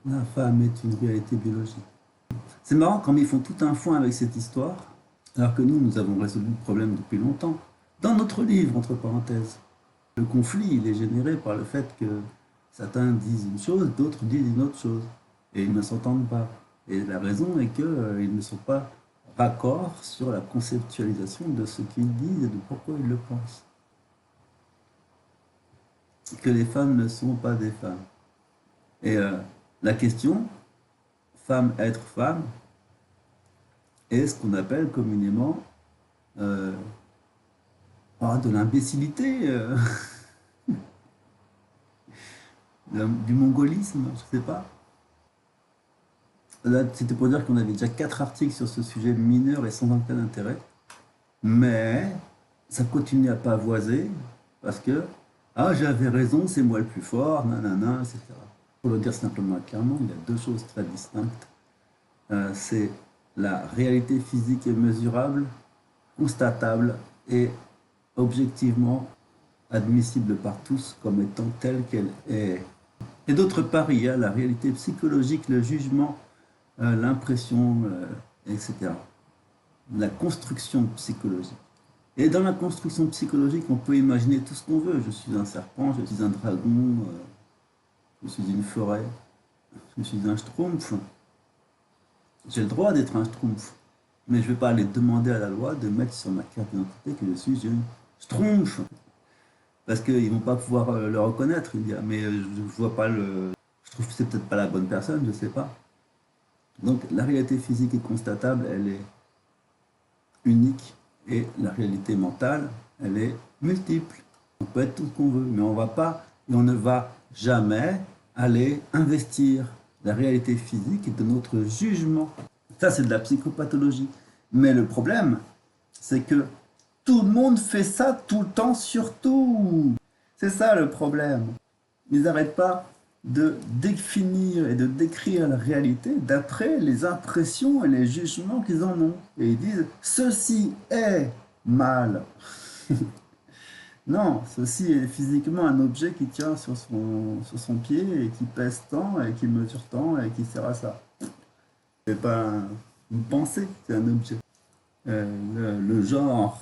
La femme est une réalité biologique. C'est marrant comme ils font tout un foin avec cette histoire, alors que nous avons résolu le problème depuis longtemps. Dans notre livre, entre parenthèses, le conflit, il est généré par le fait que certains disent une chose, d'autres disent une autre chose, et ils ne s'entendent pas. Et la raison est qu'ils ne sont pas raccords sur la conceptualisation de ce qu'ils disent et de pourquoi ils le pensent. Que les femmes ne sont pas des femmes. Et la question, femme être femme, est ce qu'on appelle communément euh, de l'imbécilité, du mongolisme, je sais pas. Là, c'était pour dire qu'on avait déjà 4 articles sur ce sujet mineur et sans aucun intérêt, mais ça continue à pavoiser parce que ah j'avais raison, c'est moi le plus fort, nanana, etc. Pour le dire simplement et clairement, il y a deux choses très distinctes. C'est la réalité physique et mesurable, constatable et objectivement admissible par tous comme étant telle qu'elle est. Et d'autre part, il y a la réalité psychologique, le jugement, l'impression, etc. La construction psychologique. Et dans la construction psychologique, on peut imaginer tout ce qu'on veut. Je suis un serpent, je suis un dragon, je suis une forêt, je suis un schtroumpf. J'ai le droit d'être un schtroumpf. Mais je ne vais pas aller demander à la loi de mettre sur ma carte d'identité que je suis un schtroumpf. Parce qu'ils ne vont pas pouvoir le reconnaître. Ils disent, mais je vois pas le. Je trouve que c'est peut-être pas la bonne personne, je ne sais pas. Donc la réalité physique est constatable, elle est unique. Et la réalité mentale, elle est multiple. On peut être tout ce qu'on veut, mais on va pas et on ne va jamais aller investir la réalité physique de notre jugement. Ça, c'est de la psychopathologie. Mais le problème, c'est que tout le monde fait ça tout le temps, surtout. C'est ça le problème. Ils n'arrêtent pas de définir et de décrire la réalité d'après les impressions et les jugements qu'ils en ont. Et ils disent ceci est mal. Non, ceci est physiquement un objet qui tient sur son pied et qui pèse tant et qui mesure tant et qui sert à ça. C'est pas une pensée, c'est un objet. Le genre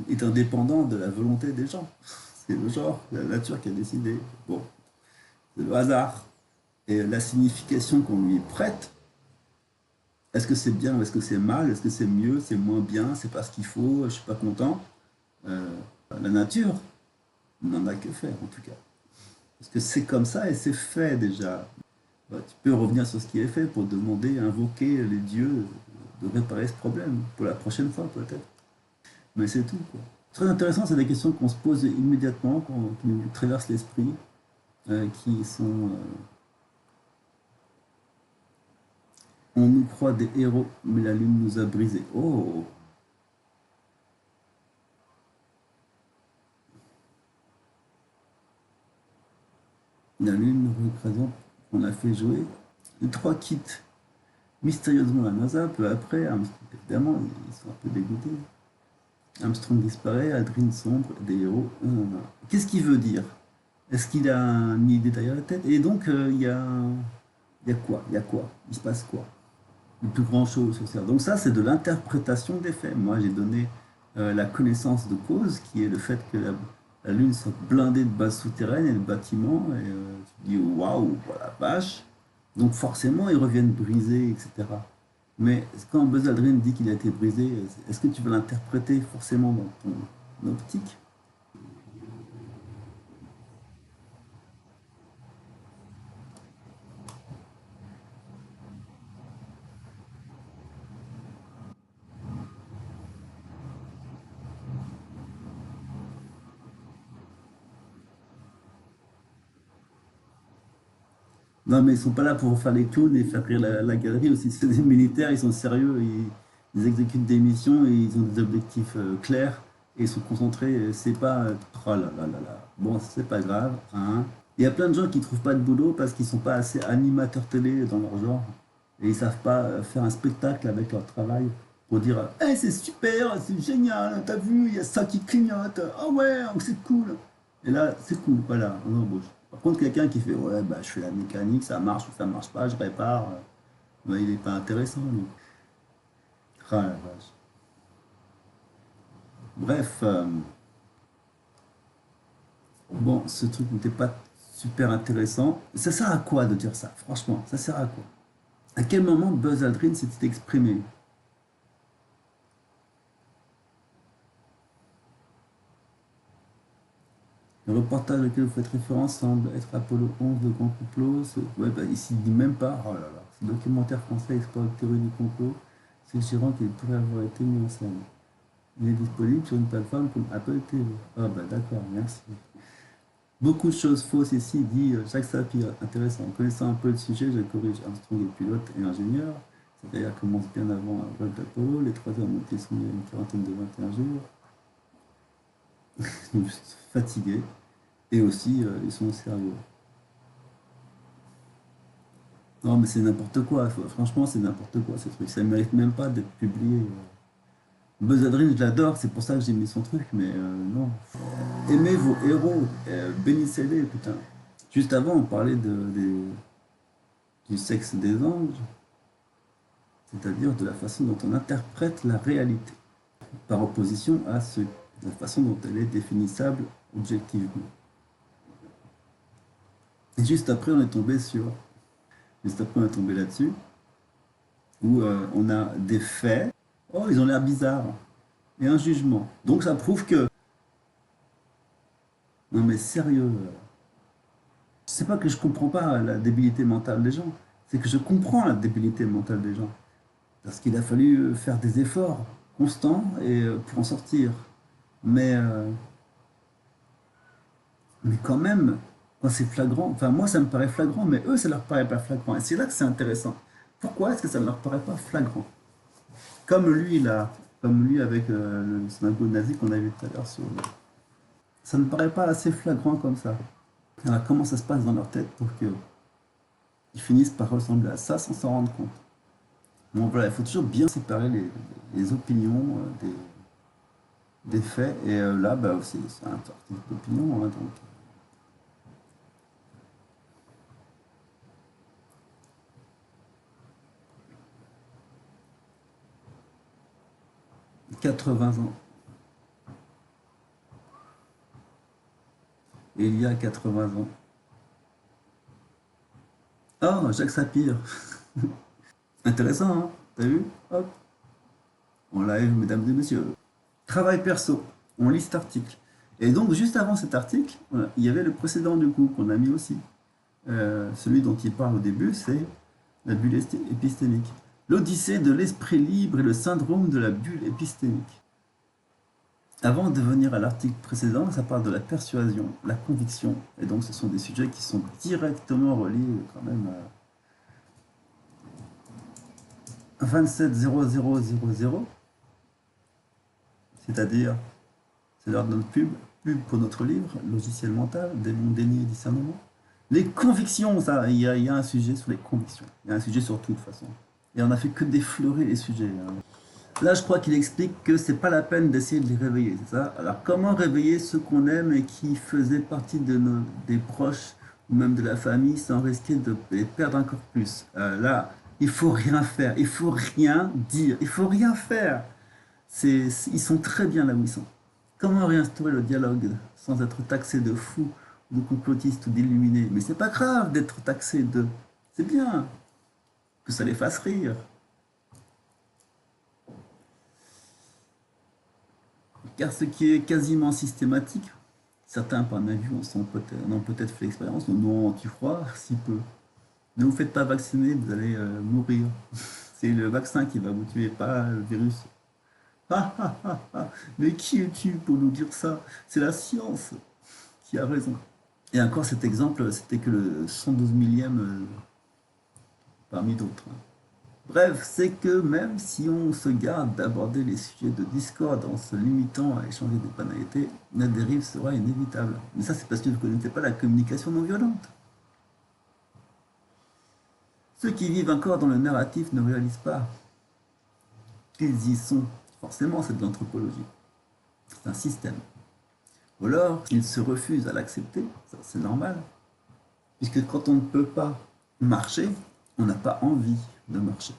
est indépendant de la volonté des gens. C'est le genre, la nature qui a décidé. Bon, c'est le hasard. Et la signification qu'on lui prête, est-ce que c'est bien ou est-ce que c'est mal, est-ce que c'est mieux, c'est moins bien, c'est pas ce qu'il faut, je suis pas content. Euh, la nature n'en a que faire en tout cas. Parce que c'est comme ça et c'est fait déjà. Bah, tu peux revenir sur ce qui est fait pour demander, invoquer les dieux de réparer ce problème pour la prochaine fois peut-être. Mais c'est tout quoi. Très intéressant, c'est des questions qu'on se pose immédiatement, qui nous traversent l'esprit, qui sont on nous croit des héros, mais la lune nous a brisés. Oh, la lune représente, on a fait jouer les trois kits. Mystérieusement, la NASA, peu après, évidemment, ils sont un peu dégoûtés. Armstrong disparaît, Aldrin sombre, des héros. Qu'est-ce qu'il veut dire? Est-ce qu'il a une idée derrière la tête? Et donc, il y a quoi? Il y a quoi? Il se passe quoi? Le plus grand chose sur Terre. Donc ça, c'est de l'interprétation des faits. Moi, j'ai donné la connaissance de cause, qui est le fait que la Lune soit blindée de bases souterraines et de bâtiments. Et tu dis, waouh, voilà, vache. Donc forcément, ils reviennent brisés, etc. Mais quand Buzz Aldrin dit qu'il a été brisé, est-ce que tu veux l'interpréter forcément dans ton optique? Non, mais ils sont pas là pour faire les clowns et faire rire la galerie aussi. C'est des militaires, ils sont sérieux, ils exécutent des missions et ils ont des objectifs clairs et ils sont concentrés. C'est pas oh là là là là. Bon, c'est pas grave. Hein. Il y a plein de gens qui trouvent pas de boulot parce qu'ils sont pas assez animateurs télé dans leur genre et ils savent pas faire un spectacle avec leur travail pour dire hey, c'est super, c'est génial, t'as vu, il y a ça qui clignote. Ah ouais, c'est cool. Et là, c'est cool, voilà, on embauche. Par contre, quelqu'un qui fait ouais, bah, je fais la mécanique, ça marche ou ça marche pas, je répare, bah, il n'est pas intéressant, lui. Ah, la vache. Bref, bon, ce truc n'était pas super intéressant. Ça sert à quoi de dire ça? Franchement, ça sert à quoi? À quel moment Buzz Aldrin s'était exprimé? Le reportage auquel vous faites référence semble être Apollo 11 de Grand Complot. Ouais, bah, ici, il dit même pas. Oh là là. Ce documentaire français explore la théorie du complot, suggérant qu'il pourrait avoir été mis en scène. Il est disponible sur une plateforme comme Apple TV. Ah bah d'accord, merci. Beaucoup de choses fausses ici, dit Jacques Sapir. Intéressant. En connaissant un peu le sujet, je corrige. Armstrong est pilote et ingénieur. Sa carrière commence bien avant un vol d'Apollo. Les 3 heures montées sont il y a une quarantaine de 21 jours. Donc, je suis fatigué. Et aussi, ils sont sérieux. Non, mais c'est n'importe quoi. Franchement, c'est n'importe quoi, ces trucs. Ça ne mérite même pas d'être publié. Buzz Aldrin, je l'adore, c'est pour ça que j'ai mis son truc, mais non. Aimez vos héros, bénissez-les, putain. Juste avant, on parlait du sexe des anges, c'est-à-dire de la façon dont on interprète la réalité, par opposition à la façon dont elle est définissable objectivement. Et juste après, on est tombé juste après, on est tombé là-dessus, où on a des faits, oh, ils ont l'air bizarres, et un jugement. Donc ça prouve que, non mais sérieux, c'est pas que je comprends pas la débilité mentale des gens, c'est que je comprends la débilité mentale des gens. Parce qu'il a fallu faire des efforts constants pour en sortir. Mais, euh, mais quand même, quand c'est flagrant, enfin moi ça me paraît flagrant, mais eux ça leur paraît pas flagrant. Et c'est là que c'est intéressant. Pourquoi est-ce que ça ne leur paraît pas flagrant? Comme lui là, comme lui avec le synagogue nazi qu'on a vu tout à l'heure sur ça ne paraît pas assez flagrant comme ça. Alors comment ça se passe dans leur tête pour qu'ils finissent par ressembler à ça sans s'en rendre compte? Bon voilà, il faut toujours bien séparer les opinions des faits. Et là, bah, c'est un article d'opinion. Hein, donc. 80 ans. Et il y a 80 ans. Oh, Jacques Sapir. Intéressant, hein? T'as vu? Hop. En live, mesdames et messieurs. Travail perso. On lit cet article. Et donc, juste avant cet article, voilà, il y avait le précédent du coup, qu'on a mis aussi. Celui dont il parle au début, c'est la bulle épistémique. L'odyssée de l'esprit libre et le syndrome de la bulle épistémique. Avant de venir à l'article précédent, ça parle de la persuasion, la conviction. Et donc, ce sont des sujets qui sont directement reliés quand même à 27 c'est-à-dire, c'est l'heure de notre pub pour notre livre, Logiciel mental, démon, déni et discernement. Les convictions, ça, il y a un sujet sur les convictions. Il y a un sujet sur tout de toute façon. Et on n'a fait que d'effleurer les sujets. Hein. Là, je crois qu'il explique que c'est pas la peine d'essayer de les réveiller, c'est ça? Alors, comment réveiller ceux qu'on aime et qui faisaient partie des proches ou même de la famille sans risquer de les perdre encore plus? Là, il faut rien faire, il faut rien dire, il faut rien faire. Ils sont très bien là où ils sont. Comment réinstaurer le dialogue sans être taxé de fou, de complotiste ou d'illuminé? Mais c'est pas grave d'être taxé de. C'est bien que ça les fasse rire. Car ce qui est quasiment systématique, certains par ma vue en ont peut-être fait l'expérience, non, tu crois, si peu. Ne vous faites pas vacciner, vous allez mourir. C'est le vaccin qui va vous tuer, pas le virus. Ah, ah, ah, ah. Mais qui es-tu pour nous dire ça? C'est la science qui a raison. Et encore cet exemple, c'était que le 112 millième parmi d'autres. Bref, c'est que même si on se garde d'aborder les sujets de discorde en se limitant à échanger des banalités, la dérive sera inévitable. Mais ça, c'est parce que vous ne connaissez pas la communication non violente. Ceux qui vivent encore dans le narratif ne réalisent pas qu'ils y sont. Forcément, c'est de l'anthropologie. C'est un système. Ou alors, ils se refusent à l'accepter, ça c'est normal. Puisque quand on ne peut pas marcher, on n'a pas envie de marcher.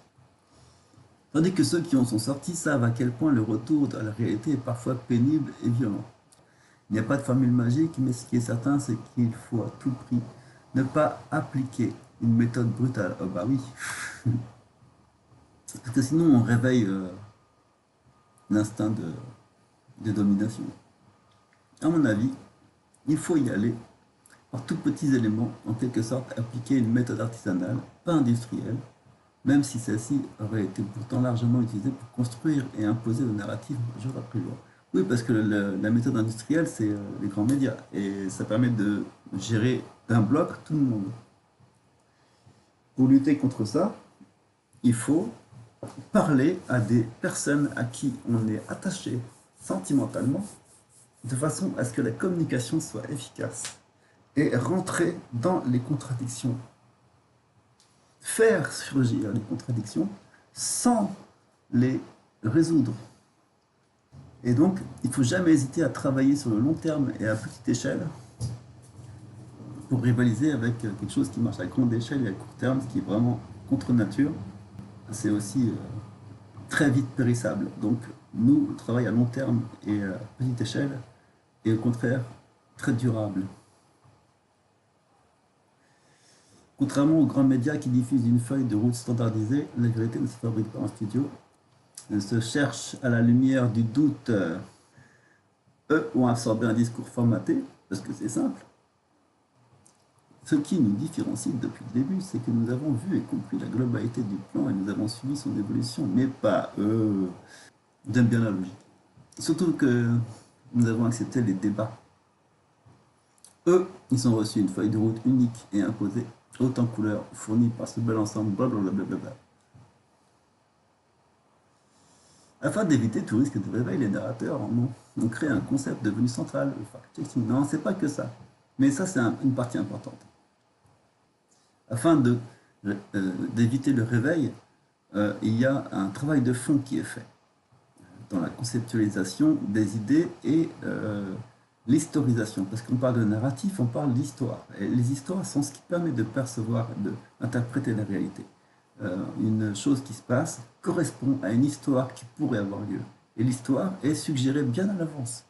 Tandis que ceux qui en sont sortis savent à quel point le retour à la réalité est parfois pénible et violent. Il n'y a pas de formule magique, mais ce qui est certain, c'est qu'il faut à tout prix ne pas appliquer une méthode brutale. Oh bah oui, parce que sinon on réveille l'instinct de domination. À mon avis, il faut y aller par tout petits éléments, en quelque sorte appliquer une méthode artisanale, pas industrielle, même si celle-ci aurait été pourtant largement utilisée pour construire et imposer le narratif jour après jour. Oui, parce que la méthode industrielle, c'est les grands médias, et ça permet de gérer d'un bloc tout le monde. Pour lutter contre ça, il faut parler à des personnes à qui on est attaché sentimentalement, de façon à ce que la communication soit efficace et rentrer dans les contradictions. Faire surgir les contradictions sans les résoudre. Et donc, il ne faut jamais hésiter à travailler sur le long terme et à petite échelle pour rivaliser avec quelque chose qui marche à grande échelle et à court terme, ce qui est vraiment contre nature. C'est aussi très vite périssable. Donc, nous, le travail à long terme et à petite échelle est au contraire très durable. Contrairement aux grands médias qui diffusent une feuille de route standardisée, la vérité ne se fabrique pas en studio. Elle se cherche à la lumière du doute. Eux ont absorbé un discours formaté, parce que c'est simple. Ce qui nous différencie depuis le début, c'est que nous avons vu et compris la globalité du plan et nous avons suivi son évolution, mais pas eux. J'aime bien la logique. Surtout que nous avons accepté les débats. Eux, ils ont reçu une feuille de route unique et imposée, haute en couleurs, fournie par ce bel ensemble, blablabla. Afin d'éviter tout risque de réveil, les narrateurs ont créé un concept devenu central, le fact-checking. Non, c'est pas que ça. Mais ça, c'est une partie importante. Afin d'éviter le réveil, il y a un travail de fond qui est fait dans la conceptualisation des idées et l'historisation. Parce qu'on parle de narratif, on parle d'histoire. Et les histoires sont ce qui permet de percevoir, d'interpréter la réalité. Une chose qui se passe correspond à une histoire qui pourrait avoir lieu. Et l'histoire est suggérée bien à l'avance.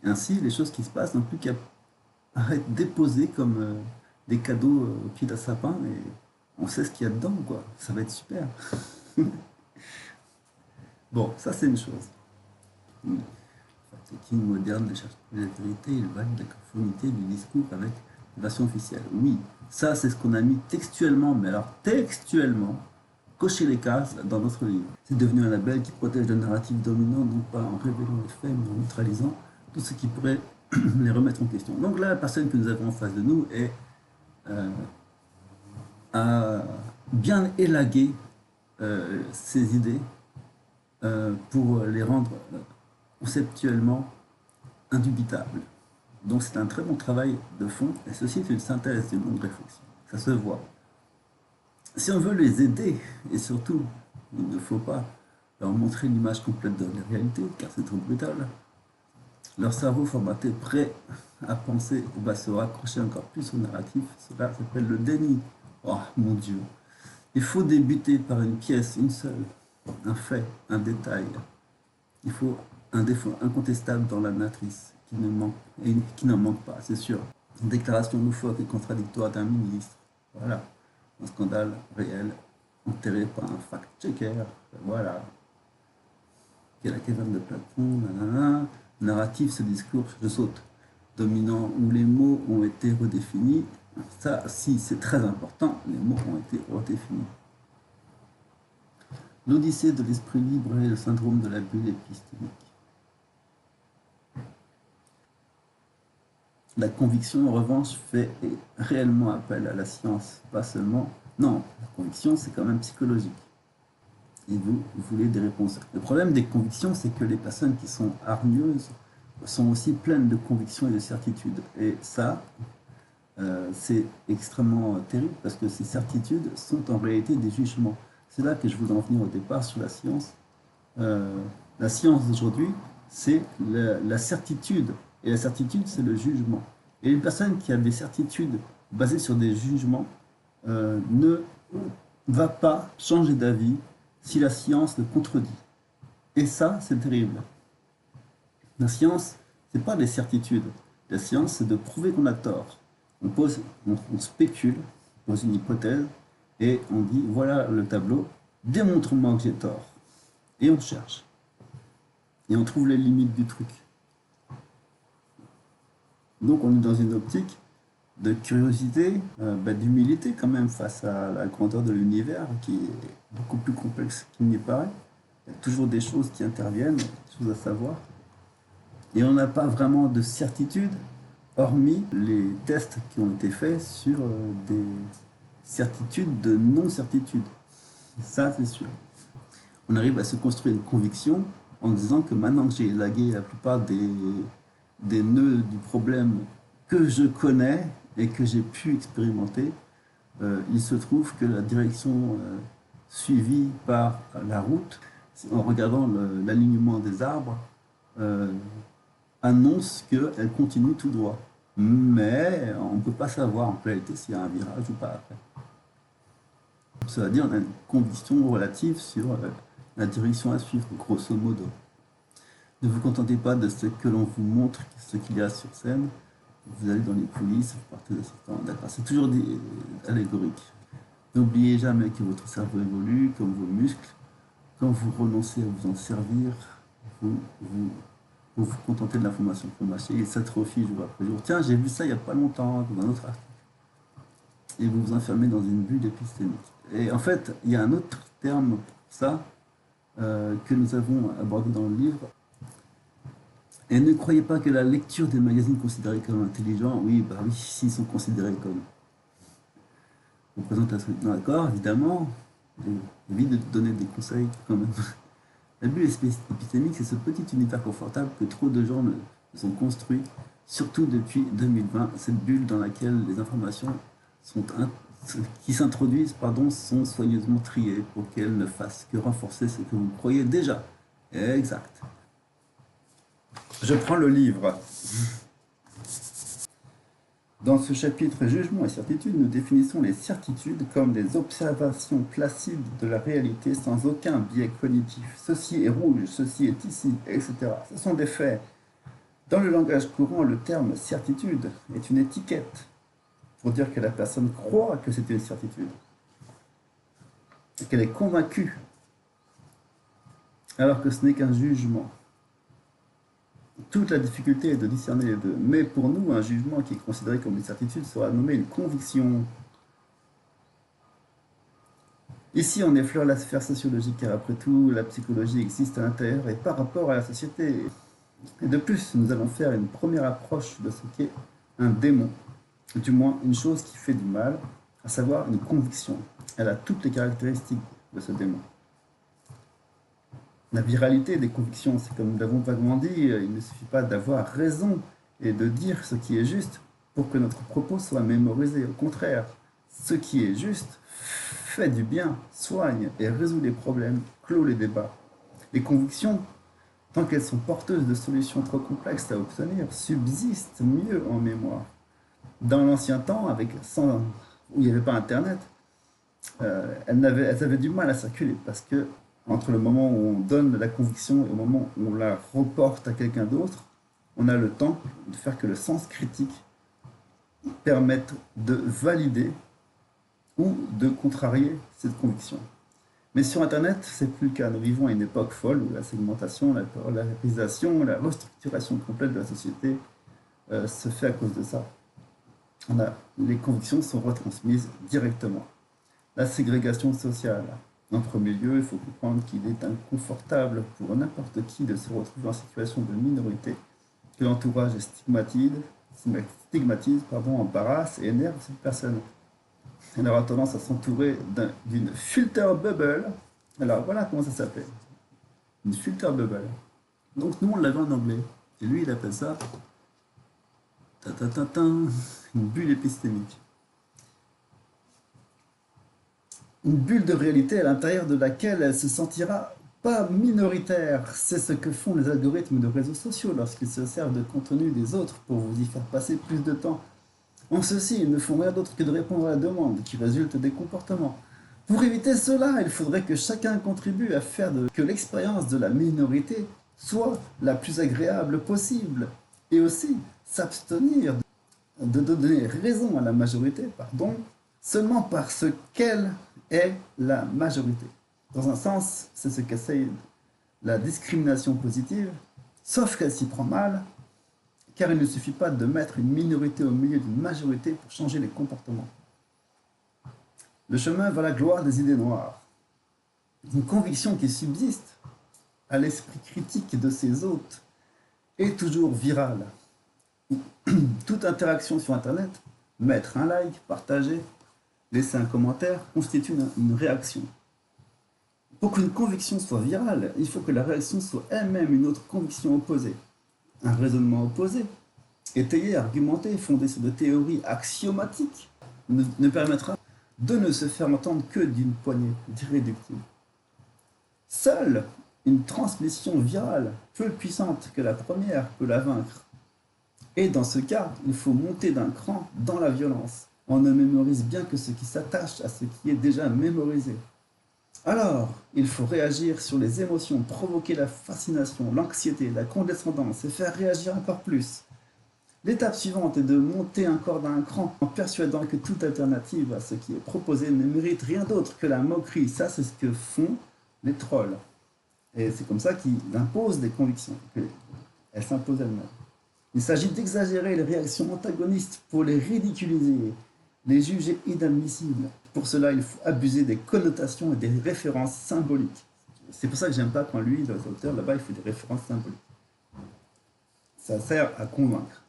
Ainsi, les choses qui se passent n'ont plus qu'à être déposées comme des cadeaux au pied d'un sapin et on sait ce qu'il y a dedans, quoi. Ça va être super. Bon, ça c'est une chose. Le fact-checking moderne ne cherche plus la vérité, il valide la conformité du discours avec la version officielle. Oui, ça c'est ce qu'on a mis textuellement, mais alors textuellement, cocher les cases dans notre livre. C'est devenu un label qui protège le narratif dominant, non pas en révélant les faits, mais en neutralisant tout ce qui pourrait les remettre en question. Donc là, la personne que nous avons en face de nous a bien élagué ses idées pour les rendre conceptuellement indubitables. Donc c'est un très bon travail de fond, et ceci est une synthèse d'une longue réflexion. Ça se voit. Si on veut les aider, et surtout, il ne faut pas leur montrer l'image complète de la réalité, car c'est trop brutal, leur cerveau formaté, prêt à penser, va se raccrocher encore plus au narratif. Cela s'appelle le déni. Oh mon Dieu. Il faut débuter par une pièce, une seule, un fait, un détail. Il faut un défaut incontestable dans la matrice qui n'en manque pas, c'est sûr. Une déclaration loufoque et contradictoire d'un ministre. Voilà. Un scandale réel, enterré par un fact-checker. Voilà. Qui est la caverne de Platon, nanana. Narratif, ce discours, je saute, dominant, où les mots ont été redéfinis. Ça, si, c'est très important, les mots ont été redéfinis. L'odyssée de l'esprit libre et le syndrome de la bulle épistémique. La conviction, en revanche, fait réellement appel à la science, pas seulement... Non, la conviction, c'est quand même psychologique. Et vous voulez des réponses. Le problème des convictions, c'est que les personnes qui sont hargneuses sont aussi pleines de convictions et de certitudes. Et ça, c'est extrêmement terrible parce que ces certitudes sont en réalité des jugements. C'est là que je voulais en venir au départ sur la science. La science d'aujourd'hui, c'est la certitude. Et la certitude, c'est le jugement. Et une personne qui a des certitudes basé sur des jugements, ne va pas changer d'avis si la science le contredit. Et ça, c'est terrible. La science, c'est pas des certitudes. La science, c'est de prouver qu'on a tort. On spécule, on pose une hypothèse, et on dit, voilà le tableau, démontre-moi que j'ai tort. Et on cherche. Et on trouve les limites du truc. Donc on est dans une optique de curiosité, d'humilité quand même face à la grandeur de l'univers qui est beaucoup plus complexe qu'il n'y paraît. Il y a toujours des choses qui interviennent, des choses à savoir. Et on n'a pas vraiment de certitude, hormis les tests qui ont été faits sur des certitudes de non-certitude. Ça, c'est sûr. On arrive à se construire une conviction en disant que maintenant que j'ai élagué la plupart des nœuds du problème que je connais et que j'ai pu expérimenter, il se trouve que la direction suivie par la route, en regardant l'alignement des arbres, annonce qu'elle continue tout droit. Mais on ne peut pas savoir en réalité s'il y a un virage ou pas après. Ça veut dire qu'on a une conviction relative sur la direction à suivre, grosso modo. Ne vous contentez pas de ce que l'on vous montre, ce qu'il y a sur scène. Vous allez dans les coulisses, vous partez de certains. D'accord, c'est toujours allégorique. N'oubliez jamais que votre cerveau évolue, comme vos muscles. Quand vous renoncez à vous en servir, vous contentez de l'information que vous mâchez, il s'atrophie jour après jour. Tiens, j'ai vu ça il n'y a pas longtemps dans un autre article. Et vous vous enfermez dans une bulle épistémique. Et en fait, il y a un autre terme pour ça que nous avons abordé dans le livre. Et ne croyez pas que la lecture des magazines considérés comme intelligents, oui, s'ils sont considérés comme représentation, d'accord, évidemment, évite de donner des conseils quand même. La bulle épistémique, c'est ce petit univers confortable que trop de gens sont construits, surtout depuis 2020, cette bulle dans laquelle les informations qui s'introduisent sont soigneusement triées pour qu'elles ne fassent que renforcer ce que vous croyez déjà. Exact. Je prends le livre. Dans ce chapitre Jugement et certitude, nous définissons les certitudes comme des observations placides de la réalité sans aucun biais cognitif. Ceci est rouge, ceci est ici, etc. Ce sont des faits. Dans le langage courant, le terme certitude est une étiquette pour dire que la personne croit que c'est une certitude, qu'elle est convaincue, alors que ce n'est qu'un jugement. Toute la difficulté est de discerner les deux. Mais pour nous, un jugement qui est considéré comme une certitude sera nommé une conviction. Ici, on effleure la sphère sociologique, car après tout, la psychologie existe à l'intérieur et par rapport à la société. Et de plus, nous allons faire une première approche de ce qu'est un démon, du moins une chose qui fait du mal, à savoir une conviction. Elle a toutes les caractéristiques de ce démon. La viralité des convictions, c'est comme nous l'avons vaguement dit, il ne suffit pas d'avoir raison et de dire ce qui est juste pour que notre propos soit mémorisé. Au contraire, ce qui est juste fait du bien, soigne et résout les problèmes, clôt les débats. Les convictions, tant qu'elles sont porteuses de solutions trop complexes à obtenir, subsistent mieux en mémoire. Dans l'ancien temps, où il n'y avait pas Internet, elles avaient du mal à circuler parce que entre le moment où on donne la conviction et le moment où on la reporte à quelqu'un d'autre, on a le temps de faire que le sens critique permette de valider ou de contrarier cette conviction. Mais sur Internet, c'est plus le cas. Nous vivons à une époque folle où la segmentation, la polarisation, la restructuration complète de la société se fait à cause de ça. Les convictions sont retransmises directement. La ségrégation sociale. En premier lieu, il faut comprendre qu'il est inconfortable pour n'importe qui de se retrouver en situation de minorité, que l'entourage stigmatise, embarrasse et énerve cette personne. Elle aura tendance à s'entourer d'une filter bubble. Alors voilà comment ça s'appelle. Une filter bubble. Donc nous on l'avait en anglais. Et lui il appelle ça une bulle épistémique. Une bulle de réalité à l'intérieur de laquelle elle se sentira pas minoritaire. C'est ce que font les algorithmes de réseaux sociaux lorsqu'ils se servent de contenu des autres pour vous y faire passer plus de temps. En ceci, ils ne font rien d'autre que de répondre à la demande qui résulte des comportements. Pour éviter cela, il faudrait que chacun contribue à faire que l'expérience de la minorité soit la plus agréable possible et aussi s'abstenir de donner raison à la majorité, seulement parce qu'elle est la majorité. Dans un sens, c'est ce qu'essaye la discrimination positive, sauf qu'elle s'y prend mal, car il ne suffit pas de mettre une minorité au milieu d'une majorité pour changer les comportements. Le chemin vers la gloire des idées noires. Une conviction qui subsiste à l'esprit critique de ses hôtes est toujours virale. Toute interaction sur Internet, mettre un like, partager, laisser un commentaire, constitue une réaction. Pour qu'une conviction soit virale, il faut que la réaction soit elle-même une autre conviction opposée. Un raisonnement opposé, étayé, argumenté, fondé sur des théories axiomatiques, ne permettra de ne se faire entendre que d'une poignée d'irréductibles. Seule une transmission virale, peu puissante que la première, peut la vaincre. Et dans ce cas, il faut monter d'un cran dans la violence. On ne mémorise bien que ce qui s'attache à ce qui est déjà mémorisé. Alors, il faut réagir sur les émotions, provoquer la fascination, l'anxiété, la condescendance et faire réagir encore plus. L'étape suivante est de monter encore d'un cran en persuadant que toute alternative à ce qui est proposé ne mérite rien d'autre que la moquerie. Ça, c'est ce que font les trolls. Et c'est comme ça qu'ils imposent des convictions, qu'elles s'imposent elles-mêmes. Il s'agit d'exagérer les réactions antagonistes pour les ridiculiser, les juger inadmissibles. Pour cela, il faut abuser des connotations et des références symboliques. C'est pour ça que j'aime pas quand lui, l'auteur, là-bas, il fait des références symboliques. Ça sert à convaincre.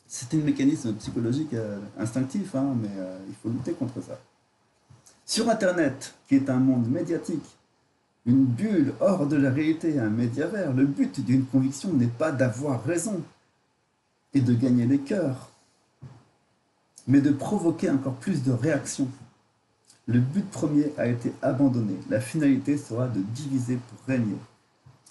C'est un mécanisme psychologique instinctif, mais il faut lutter contre ça. Sur Internet, qui est un monde médiatique, une bulle hors de la réalité, un médiavers, le but d'une conviction n'est pas d'avoir raison et de gagner les cœurs, mais de provoquer encore plus de réactions. Le but premier a été abandonné. La finalité sera de diviser pour régner.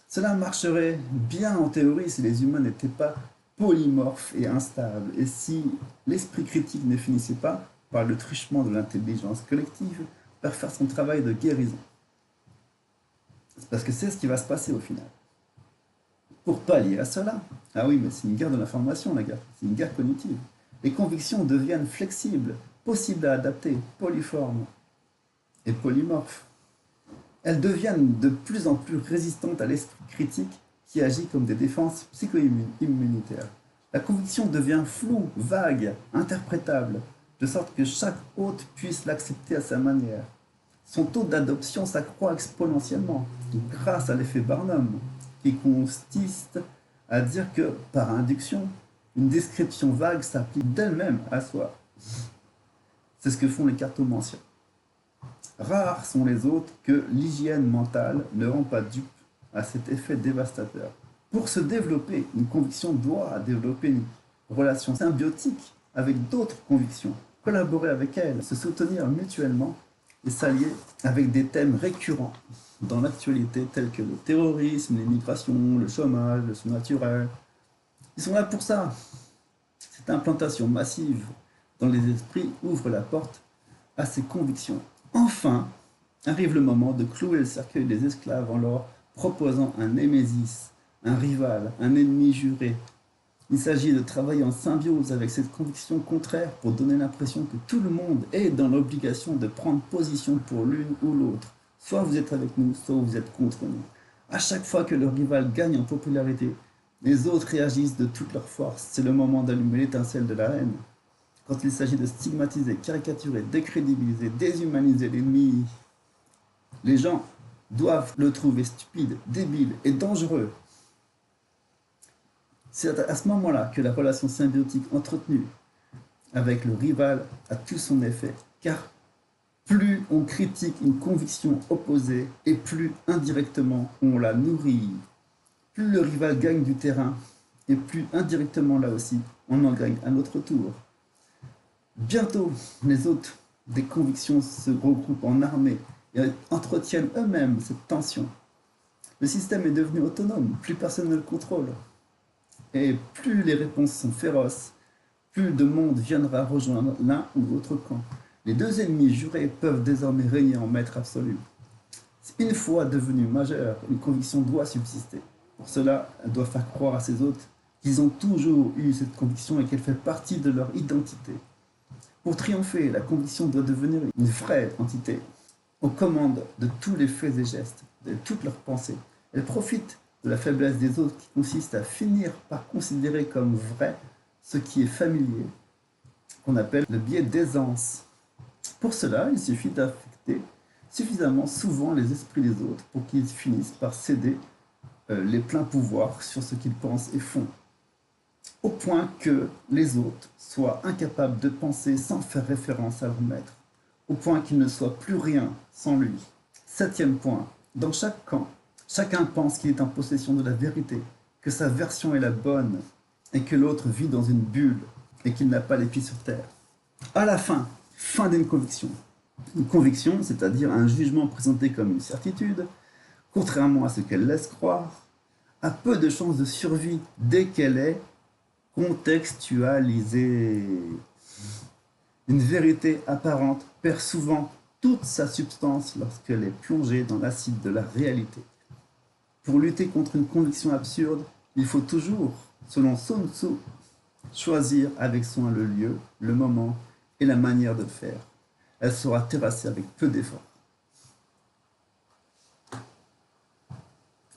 Cela marcherait bien en théorie si les humains n'étaient pas polymorphes et instables, et si l'esprit critique ne finissait pas, par le truchement de l'intelligence collective, par faire son travail de guérison. Parce que c'est ce qui va se passer au final. Pour pallier à cela, ah oui, mais c'est une guerre de l'information, la guerre, c'est une guerre cognitive. Les convictions deviennent flexibles, possibles à adapter, polyformes et polymorphes. Elles deviennent de plus en plus résistantes à l'esprit critique qui agit comme des défenses psycho-immunitaires. La conviction devient floue, vague, interprétable, de sorte que chaque hôte puisse l'accepter à sa manière. Son taux d'adoption s'accroît exponentiellement, grâce à l'effet Barnum, qui consiste à dire que, par induction, une description vague s'applique d'elle-même à soi. C'est ce que font les cartomanciens. Rares sont les autres que l'hygiène mentale ne rend pas dupe à cet effet dévastateur. Pour se développer, une conviction doit développer une relation symbiotique avec d'autres convictions, collaborer avec elles, se soutenir mutuellement et s'allier avec des thèmes récurrents dans l'actualité tels que le terrorisme, l'immigration, le chômage, le surnaturel. Ils sont là pour ça. Cette implantation massive dans les esprits ouvre la porte à ces convictions. Enfin, arrive le moment de clouer le cercueil des esclaves en leur proposant un némésis, un rival, un ennemi juré. Il s'agit de travailler en symbiose avec cette conviction contraire pour donner l'impression que tout le monde est dans l'obligation de prendre position pour l'une ou l'autre. Soit vous êtes avec nous, soit vous êtes contre nous. À chaque fois que le rival gagne en popularité, les autres réagissent de toute leur force. C'est le moment d'allumer l'étincelle de la haine. Quand il s'agit de stigmatiser, caricaturer, décrédibiliser, déshumaniser l'ennemi, les gens doivent le trouver stupide, débile et dangereux. C'est à ce moment-là que la relation symbiotique entretenue avec le rival a tout son effet, car plus on critique une conviction opposée et plus indirectement on la nourrit. Plus le rival gagne du terrain et plus indirectement là aussi on en gagne à notre tour. Bientôt, les hôtes des convictions se regroupent en armée et entretiennent eux-mêmes cette tension. Le système est devenu autonome, plus personne ne le contrôle. Et plus les réponses sont féroces, plus de monde viendra rejoindre l'un ou l'autre camp. Les deux ennemis jurés peuvent désormais régner en maître absolu. Une fois devenue majeure, une conviction doit subsister. Pour cela, elle doit faire croire à ses hôtes qu'ils ont toujours eu cette conviction et qu'elle fait partie de leur identité. Pour triompher, la conviction doit devenir une vraie entité, aux commandes de tous les faits et gestes, de toutes leurs pensées. Elle profite de la faiblesse des autres qui consiste à finir par considérer comme vrai ce qui est familier, qu'on appelle le biais d'aisance. Pour cela, il suffit d'affecter suffisamment souvent les esprits des autres pour qu'ils finissent par céder les pleins pouvoirs sur ce qu'ils pensent et font, au point que les autres soient incapables de penser sans faire référence à leur maître, au point qu'il ne soit plus rien sans lui. Septième point, dans chaque camp, chacun pense qu'il est en possession de la vérité, que sa version est la bonne, et que l'autre vit dans une bulle, et qu'il n'a pas les pieds sur terre. À la fin d'une conviction. Une conviction, c'est-à-dire un jugement présenté comme une certitude, contrairement à ce qu'elle laisse croire, a peu de chances de survie dès qu'elle est contextualisée. Une vérité apparente perd souvent toute sa substance lorsqu'elle est plongée dans l'acide de la réalité. Pour lutter contre une conviction absurde, il faut toujours, selon Sun Tzu, choisir avec soin le lieu, le moment et la manière de le faire. Elle sera terrassée avec peu d'efforts.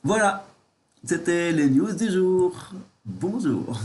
Voilà, c'était les news du jour. Bonjour.